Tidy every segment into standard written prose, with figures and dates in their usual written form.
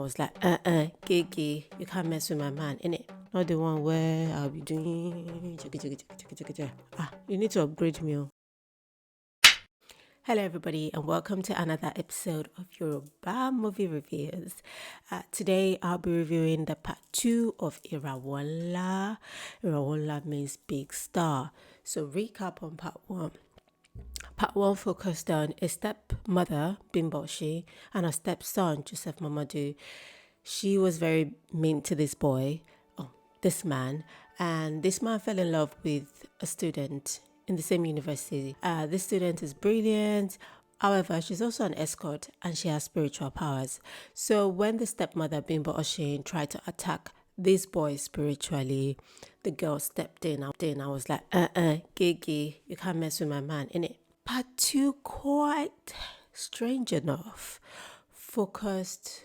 I was like, Gigi, you can't mess with my man, innit? Not the one where I'll be doing you need to upgrade me. Hello everybody and welcome to another episode of Yoruba movie reviews. Today I'll be reviewing the part 2 of Irawo Nla. Irawo Nla means big star. So recap on part 1. Part 1 focused on a stepmother, Bimboshi, and a stepson, Joseph Mamadou. She was very mean to this boy, this man, and this man fell in love with a student in the same university. This student is brilliant. However, she's also an escort and she has spiritual powers. So when the stepmother, Bimbo Oshin, tried to attack this boy spiritually, the girl stepped in. I was like, Gigi, you can't mess with my man, innit? Part 2, quite strange enough, focused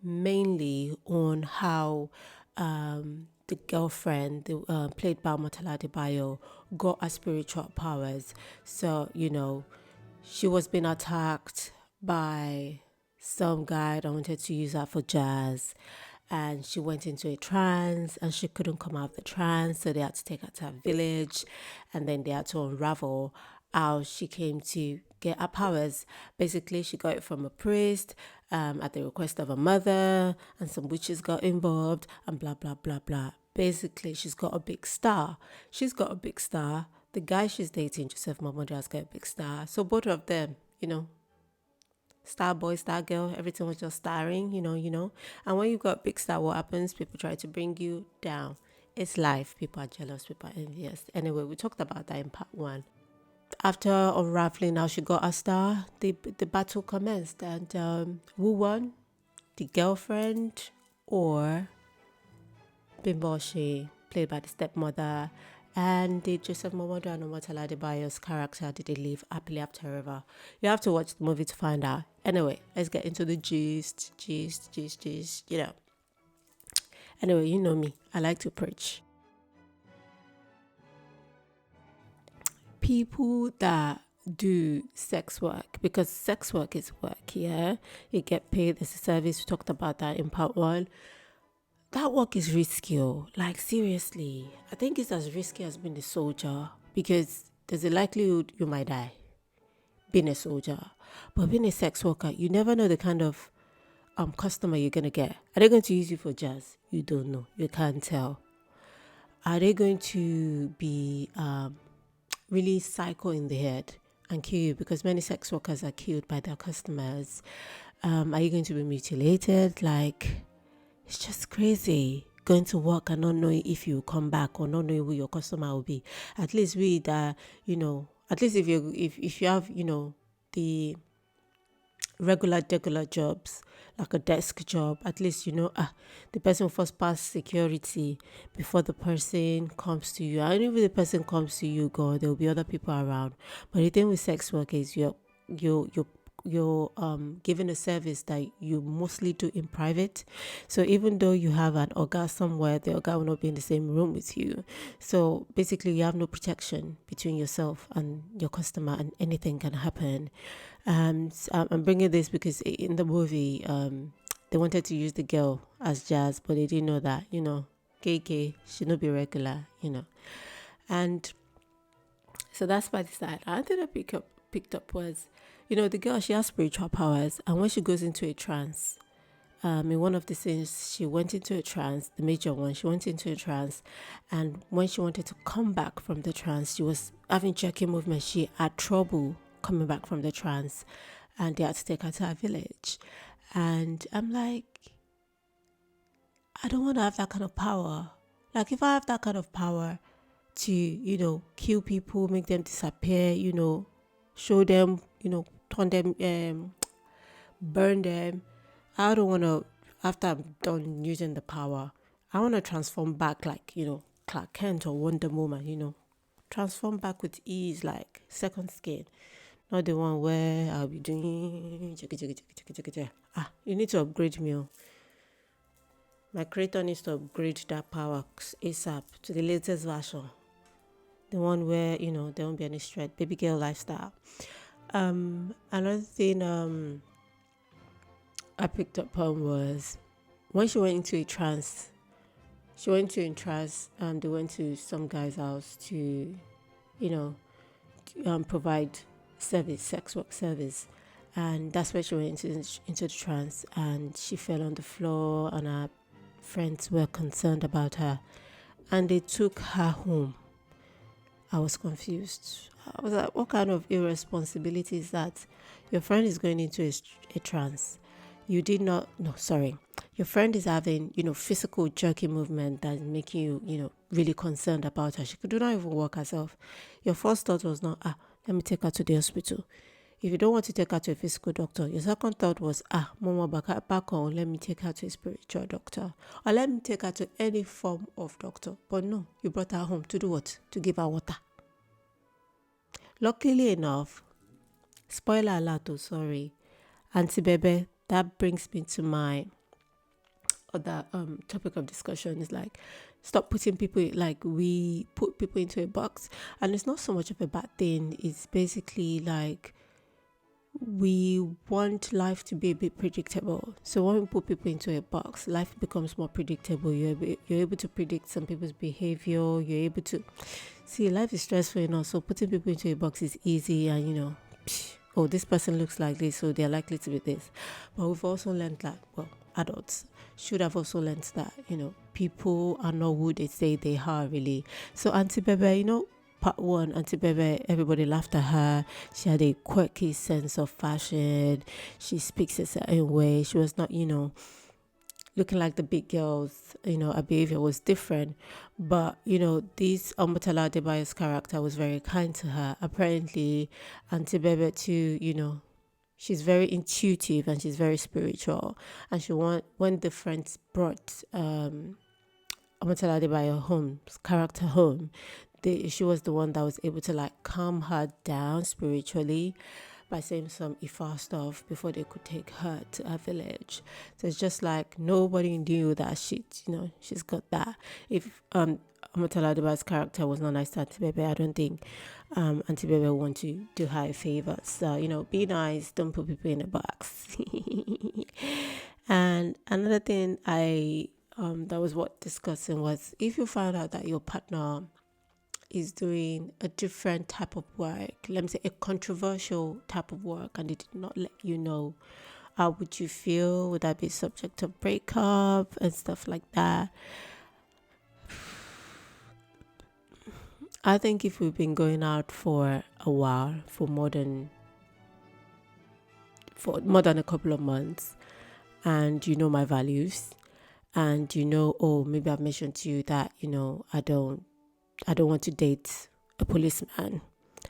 mainly on how the girlfriend, played by Motala Adebayo, got her spiritual powers. So, she was being attacked by some guy that wanted to use her for jazz. And she went into a trance and she couldn't come out of the trance. So they had to take her to her village and then they had to unravel how she came to get her powers. Basically, she got it from a priest at the request of her mother, and some witches got involved and blah, blah, blah, blah. Basically, she's got a big star. The guy she's dating, Joseph Mamadou, has got a big star. So both of them, star boy, star girl, everything was just starring, And when you got big star, what happens? People try to bring you down. It's life. People are jealous, people are envious. Anyway, we talked about that in part 1. After unraveling how she got her star, the battle commenced. And who won? The girlfriend or Bimboshi, played by the stepmother? And did Joseph Mamadou and Omotala Adebayo's character, did they live happily after ever? You have to watch the movie to find out. Anyway, let's get into the gist. Anyway, you know me. I like to preach. People that do sex work, because sex work is work, yeah? You get paid, there's a service. We talked about that in part 1. That work is risky, like seriously. I think it's as risky as being a soldier because there's a likelihood you might die being a soldier. But being a sex worker, you never know the kind of customer you're going to get. Are they going to use you for jazz? You don't know. You can't tell. Are they going to be really psycho in the head and kill you? Because many sex workers are killed by their customers. Are you going to be mutilated? Like, it's just crazy going to work and not knowing if you come back or not knowing who your customer will be. At least at least if you have, the regular jobs, like a desk job, at least the person first pass security before the person comes to you. And if the person comes to you, God, there will be other people around. But the thing with sex work is you're given a service that you mostly do in private. So even though you have an organ somewhere, the organ will not be in the same room with you. So basically you have no protection between yourself and your customer, and anything can happen. I'm bringing this because in the movie they wanted to use the girl as jazz, but they didn't know that KK should not be regular, and so that's by the side. I think I picked up was, the girl, she has spiritual powers, and when she goes into a trance, in one of the scenes, she went into a trance, the major one, she went into a trance, and when she wanted to come back from the trance, she was having jerky movements. She had trouble coming back from the trance, and they had to take her to her village. And I'm like, I don't want to have that kind of power. Like, if I have that kind of power to, kill people, make them disappear, show them, turn them, burn them. I don't want to, after I'm done using the power, I want to transform back like, Clark Kent or Wonder Woman, transform back with ease, like second skin. Not the one where I'll be doing, you need to upgrade me. My creator needs to upgrade that power ASAP to the latest version. The one where, there won't be any stress, baby girl lifestyle. Another thing, I picked up on was when she went into a trance. She went to a trance. They went to some guy's house to, you know, provide service, sex work service, and that's where she went into the trance. And she fell on the floor, and her friends were concerned about her, and they took her home. I was confused. I was like, what kind of irresponsibility is that? Your friend is going into a trance. You did not, no, sorry. Your friend is having, physical jerky movement that is making you, really concerned about her. She could not even walk herself. Your first thought was not, let me take her to the hospital. If you don't want to take her to a physical doctor, your second thought was, Mama, back on, let me take her to a spiritual doctor. Or let me take her to any form of doctor. But no, you brought her home to do what? To give her water. Luckily enough, spoiler alert, sorry, Auntie Bebe, that brings me to my other topic of discussion is like, stop putting people, like we put people into a box. And it's not so much of a bad thing. It's basically like, we want life to be a bit predictable. So when we put people into a box, life becomes more predictable. You're able to predict some people's behavior. You're able to see life is stressful enough. So putting people into a box is easy, and this person looks like this, so they're likely to be this. But we've also learned that, adults should have also learned that, people are not who they say they are really. So Auntie Bebe, part one, Auntie Bebe, everybody laughed at her. She had a quirky sense of fashion. She speaks a certain way. She was not, looking like the big girls. Her behavior was different. But, this Omotala Adebayo's character was very kind to her. Apparently, Auntie Bebe too, she's very intuitive and she's very spiritual. And when the friends brought Omotala Adebayo's character home, she was the one that was able to like calm her down spiritually by saying some Ifa stuff before they could take her to her village. So it's just like nobody knew that she's got that. If Omotala Adebayo's character was not nice to Auntie Bebe, I don't think Auntie Bebe would want to do her a favor. So, be nice, don't put people in a box. And another thing that was what discussing was, if you find out that your partner is doing a different type of work, let me say a controversial type of work, and they did not let you know, how would you feel? Would that be subject to breakup and stuff like that? I think if we've been going out for a while, for more than a couple of months, and you know my values, and maybe I've mentioned to you that I don't want to date a policeman,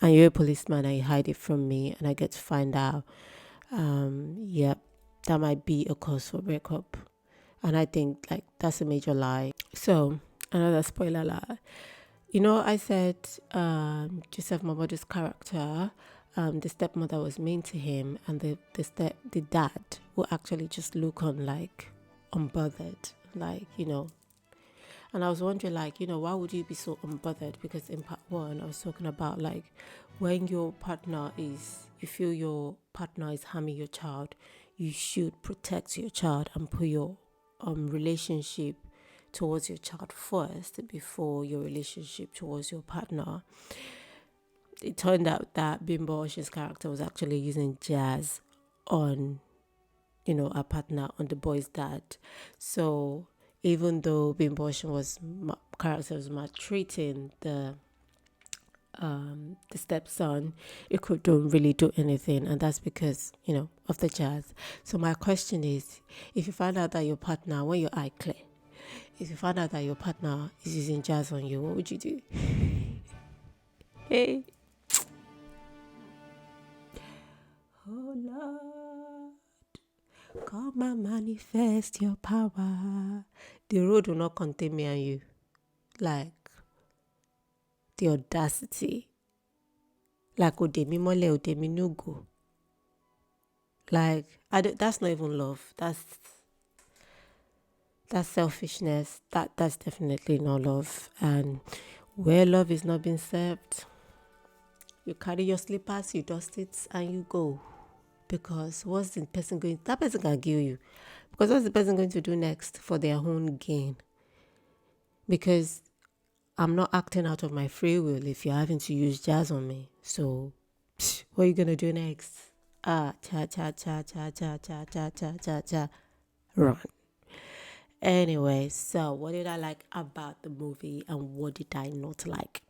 and you're a policeman and you hide it from me, and I get to find out, that might be a cause for breakup. And I think like that's a major lie. So another spoiler alert. I said Joseph Momodu's character, the stepmother was mean to him, and the dad will actually just look on like unbothered, like And I was wondering, like, why would you be so unbothered? Because in part one, I was talking about, like, when you feel your partner is harming your child, you should protect your child and put your relationship towards your child first before your relationship towards your partner. It turned out that Bimbo Oshin's character was actually using jazz on, our partner, on the boy's dad. So even though Bimbo Oshin's character was maltreating the stepson, it don't really do anything, and that's because of the jazz. So my question is, if you find out that your partner, when your eye clear, if you find out that your partner is using jazz on you, what would you do? Hey. Oh Lord, come and manifest your power. The road will not contain me and you. Like, the audacity. Like, Odemi Mole, Odemi Nugu. Like, that's not even love. That's selfishness. That's definitely not love. And where love is not being served, you carry your slippers, you dust it, and you go. because what's the person going, that person can kill you. Because what's the person going to do next for their own gain? Because I'm not acting out of my free will if you're having to use jazz on me. So, what are you going to do next? Cha, cha, cha, cha, cha, cha, cha, cha, cha, cha. Run. Anyway, so what did I like about the movie and what did I not like?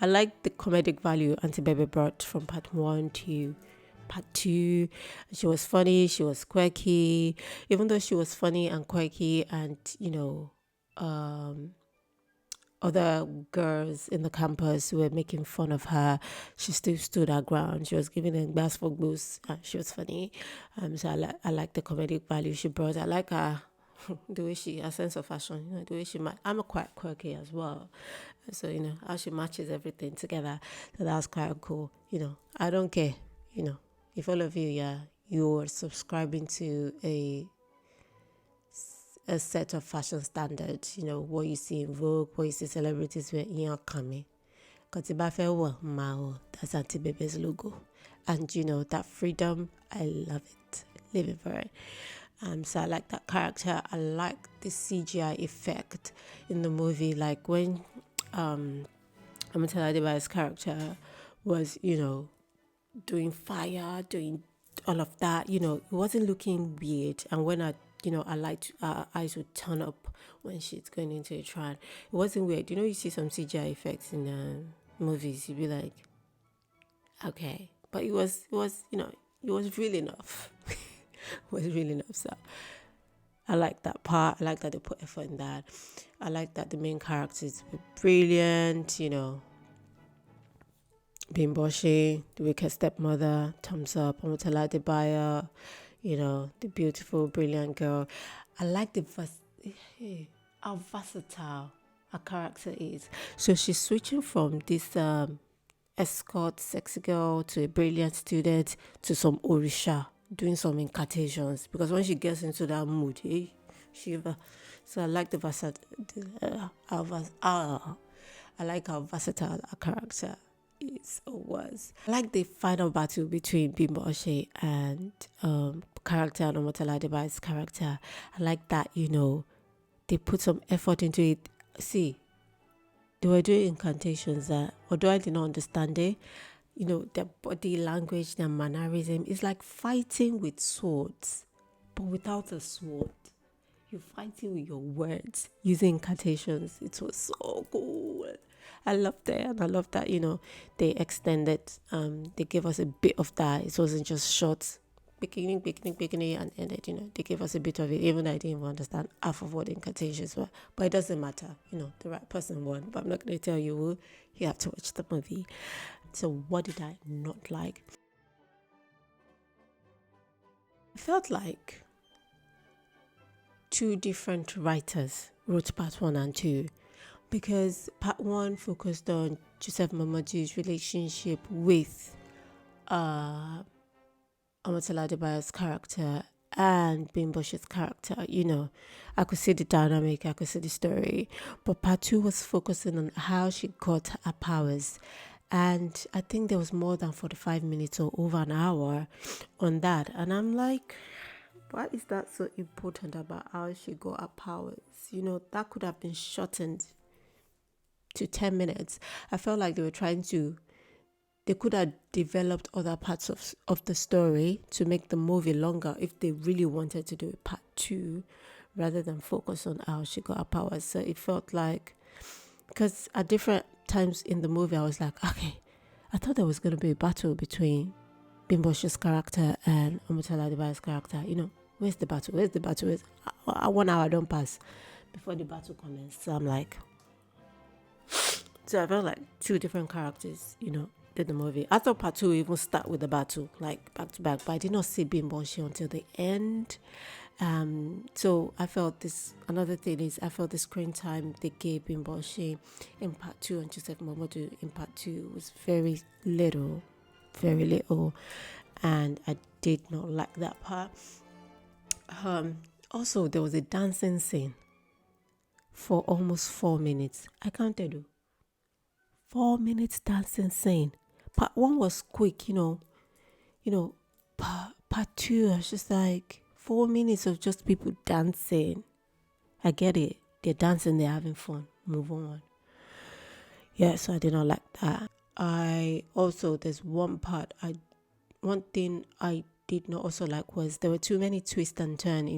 I like the comedic value Auntie Baby brought from part one to part two. She was funny, she was quirky. Even though she was funny and quirky, and other girls in the campus were making fun of her, she still stood her ground. She was giving them glass for boost. She was funny. So I like the comedic value she brought. I like her the way her sense of fashion, the way I'm a quite quirky as well. So, how she matches everything together. So that's quite cool. I don't care, if all of you, you're subscribing to a set of fashion standards, what you see in Vogue, what you see celebrities wear, coming. Because that's Auntie Baby's logo. And, that freedom, I love it. Living for it. So I like that character. I like the CGI effect in the movie. Like when Amotola Adebayo's character was, doing fire, doing all of that, it wasn't looking weird. And when I liked her eyes would turn up when she's going into a trance. It wasn't weird. You see some CGI effects in movies, you'd be like, okay. But it was real enough. It was real enough. So I like that part. I like that they put effort in that. I like that the main characters were brilliant, Bimboshi, the wicked stepmother, thumbs up, Omotola Adebayo, the beautiful, brilliant girl. I like how versatile her character is. So she's switching from this escort, sexy girl to a brilliant student to some Orisha, doing some incantations. Because when she gets into that mood, shiva. So I like the I like how versatile her character is or was. I like the final battle between Bimbo Oshe and character and Omotola Adebayo's character. I like that, they put some effort into it. See, they were doing incantations that, although I did not understand it, their body language, their mannerism is like fighting with swords, but without a sword. You're fighting with your words using incantations. It was so cool. I loved it, and I love that, they extended, they gave us a bit of that. It wasn't just short, beginning, and ended, they gave us a bit of it, even though I didn't even understand half of what the incantations were. But it doesn't matter, the right person won. But I'm not going to tell you who. You have to watch the movie. So what did I not like? I felt like two different writers wrote part one and two, because part one focused on Joseph Mamadu's relationship with Omotola Adebayo's character and Bimbosh's character. I could see the dynamic, I could see the story. But part two was focusing on how she got her powers. And I think there was more than 45 minutes or over an hour on that. And I'm like, why is that so important about how she got her powers? That could have been shortened to 10 minutes. I felt like they could have developed other parts of the story to make the movie longer if they really wanted to do a part two rather than focus on how she got her powers. So it felt like, because at different times in the movie, I was like, okay, I thought there was going to be a battle between Bimbosh's character and Omotola Adebayo's character. Where's the battle? 1 hour don't pass before the battle commenced. So I'm like, so I felt like two different characters, did the movie. I thought part two would even start with the battle, like back to back, but I did not see Bimboshi until the end. So I felt another thing is I felt the screen time they gave Bimboshi in part two and Joseph Momodu in part two was very little. And I did not like that part. Also, there was a dancing scene for almost 4 minutes. I counted 4 minutes dancing scene Part one was quick, part two, I was just like 4 minutes of just people dancing. I get it. They're dancing, they're having fun. Move on. Yeah, so I did not like that. There's one thing I did not also like was there were too many twists and turns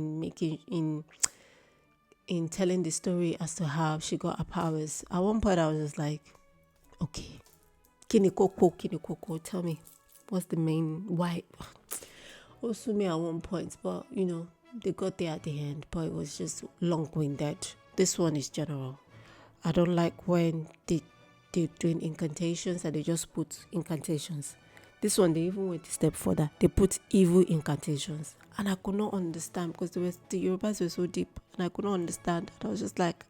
in telling the story as to how she got her powers. At one point I was just like, okay, Kini Koko, tell me, what's the main why? Also me at one point, but they got there at the end, but it was just long-winded. This one is general. I don't like when they're doing incantations and they just put incantations. This one, they even went a step further. They put evil incantations. And I could not understand because the Yorubas were so deep and I could not understand. And I was just like,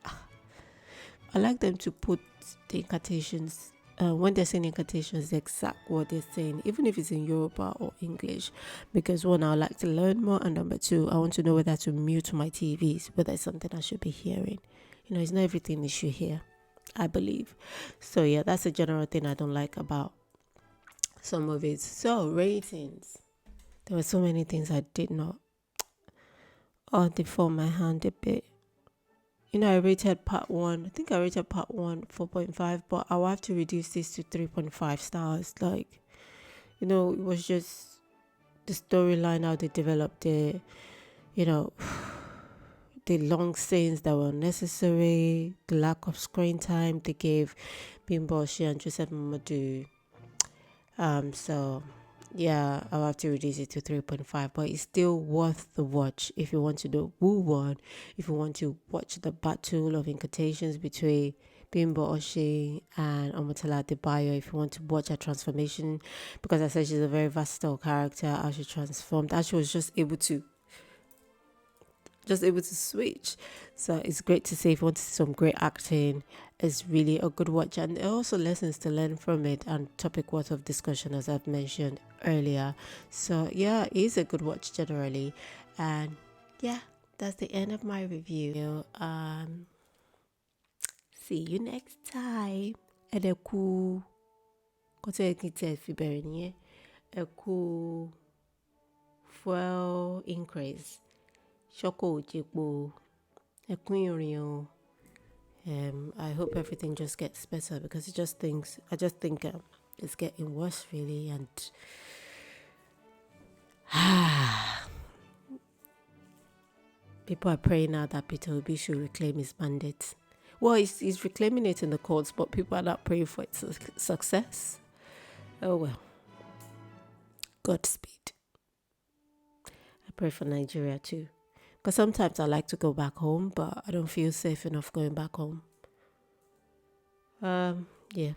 I like them to put the incantations, when they're saying incantations, the exact what they're saying, even if it's in Yoruba or English. Because one, I like to learn more. And number two, I want to know whether to mute my TVs, whether it's something I should be hearing. It's not everything you should hear, I believe. So yeah, that's a general thing I don't like about some of it. So ratings. There were so many things I did not deform my hand a bit. I rated part one. I think I rated part one 4.5, but I'll have to reduce this to 3.5 stars. Like, it was just the storyline, how they developed it, the long scenes that were unnecessary, the lack of screen time they gave Bimbo Oshie and Joseph Mamadou. So yeah, I'll have to reduce it to 3.5, but it's still worth the watch if you want to know who won, if you want to watch the battle of incantations between Bimbo Oshie and Omotola Adebayo, if you want to watch her transformation, because I said she's a very versatile character, how she transformed, how she was just able to switch. So it's great to see. If you want to see some great acting, it's really a good watch, and there are also lessons to learn from it and topic worth of discussion, as I've mentioned earlier. So yeah, it is a good watch generally. And yeah, that's the end of my review. See you next time. Edeku fuel increase. Shoko Ojekbo. I hope everything just gets better, because I just think it's getting worse really, and people are praying now that Peter Obi should reclaim his mandate. Well, he's reclaiming it in the courts, but people are not praying for its success. Oh well. Godspeed. I pray for Nigeria too. Because sometimes I like to go back home, but I don't feel safe enough going back home. Yeah.